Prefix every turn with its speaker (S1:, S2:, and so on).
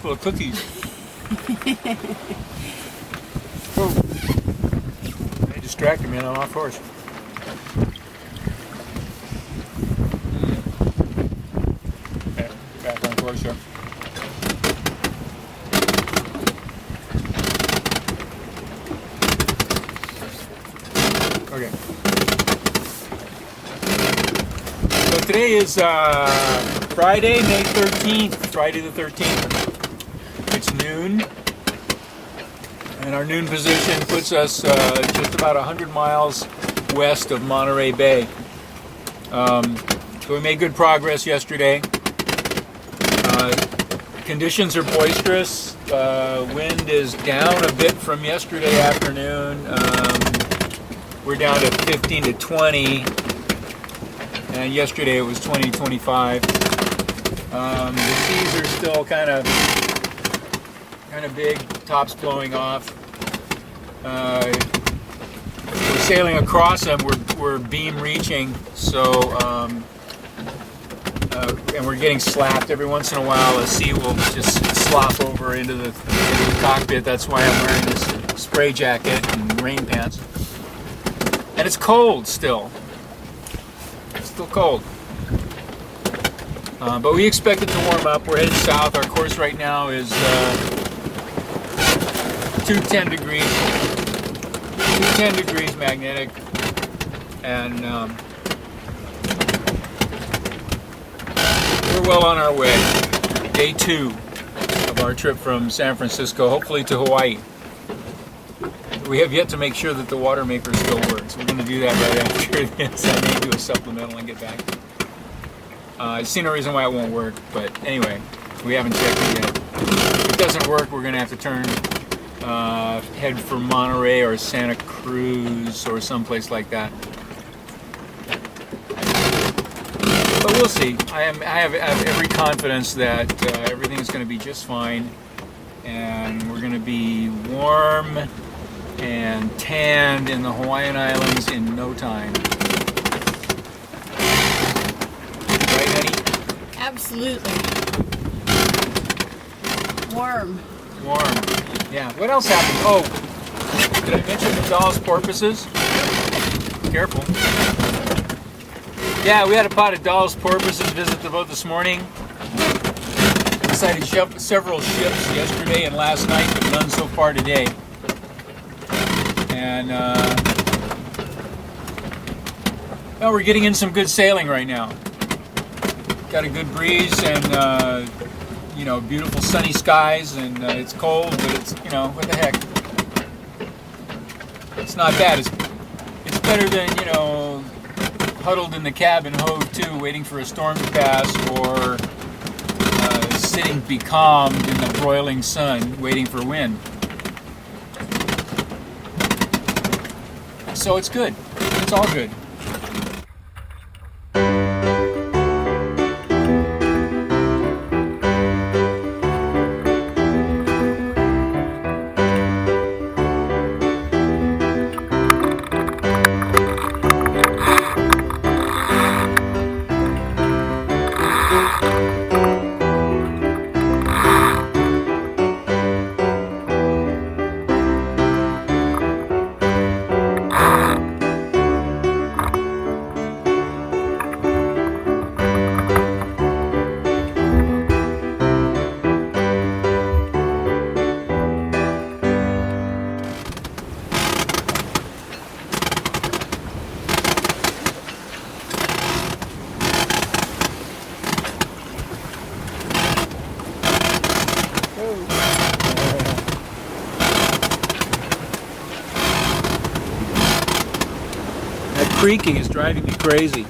S1: full of cookies. Oh. They distracted me and I'm off course. Back on course here. Okay. So today is Friday, May 13th, Friday the 13th. It's noon, and our noon position puts us just about 100 miles west of Monterey Bay. So we made good progress yesterday. Conditions are boisterous. Wind is down a bit from yesterday afternoon. We're down to 15 to 20, and yesterday it was 20 to 25. The seas are still kind of big, tops blowing off. We're sailing across them. We're beam reaching, so and we're getting slapped every once in a while. A sea will just slop over into the cockpit. That's why I'm wearing this spray jacket and rain pants. And it's cold still. It's still cold. But we expect it to warm up. We're headed south. Our course right now is 210 degrees. 210 degrees magnetic. And we're well on our way. Day 2 of our trip from San Francisco, hopefully to Hawaii. We have yet to make sure that the water maker still works. We're going to do that right after this. I may do a supplemental and get back. I see no reason why it won't work, but anyway, we haven't checked it yet. If it doesn't work, we're going to have to turn, head for Monterey or Santa Cruz or someplace like that. But we'll see. I have every confidence that everything is going to be just fine, and we're going to be warm and tanned in the Hawaiian Islands in no time. Right, honey?
S2: Absolutely. Warm.
S1: Warm. Yeah. What else happened? Oh, did I mention the Dallas porpoises? Careful. Yeah, we had a pot of Dallas porpoises visit the boat this morning. We sighted several ships yesterday and last night, but none so far today. And well, we're getting in some good sailing right now. Got a good breeze and beautiful sunny skies, and it's cold, but it's what the heck. It's not bad. It's better than huddled in the cabin hove to, waiting for a storm to pass, or sitting becalmed in the broiling sun, waiting for wind. So it's good. It's all good. That creaking is driving me crazy.